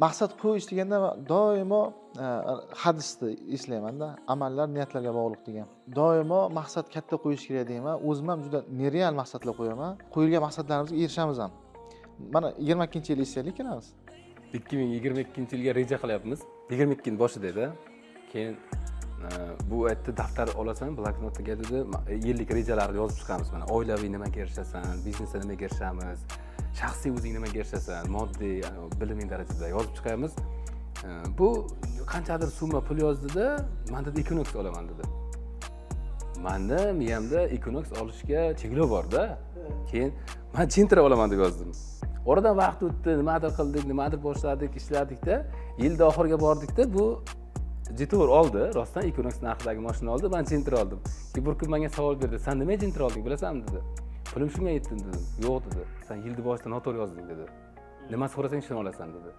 maqsad qo'yish deganda doimo hadisni eslaymanda, amallar niyatlarga bog'liq degan. Doimo maqsad katta qo'yish kerak deyman. O'zim ham juda nereal maqsadlar qo'yaman. Qo'yilgan maqsadlarimizga erishamiz ham. Mana 22-yil eslaylik kelamiz. 2022-yilga reja qilyapmiz. 22 boshida edi. Keyin bu yerda daftar olasan, bloknotga dedi, yillik rejalarni yozib chiqamiz. Mana oilaviy nimaga erishasan, biznesda nimaga erishamiz, shaxsiy o'zing nimaga erishasan, moddiy, biliming darajasida yozib chiqamiz. Bu qanchadir summa pul yozdida, men dedi Equinox olaman dedi. Menda miyamda Equinox olishga cheklov bor-da. Keyin men Gentra olaman deb yozdim. Oradan vaqt o'tdi, nimadir qildik, nimadir boshladik, ishladikda, yilda oxiriga bordikda bu Jetour oldi, rostdan Equinox narxidagi mashina oldi, men Gentra oldim. Keyin bir kun menga savol berdi, "Sen nima Gentra olding, bilasanmi?" dedi. "Pulim shunga yetdi" dedim. "Yo'q" dedi. "Sen yilni boshida noto'g'ri yozding" dedi. "Nima so'rasang shuni olasan" dedi.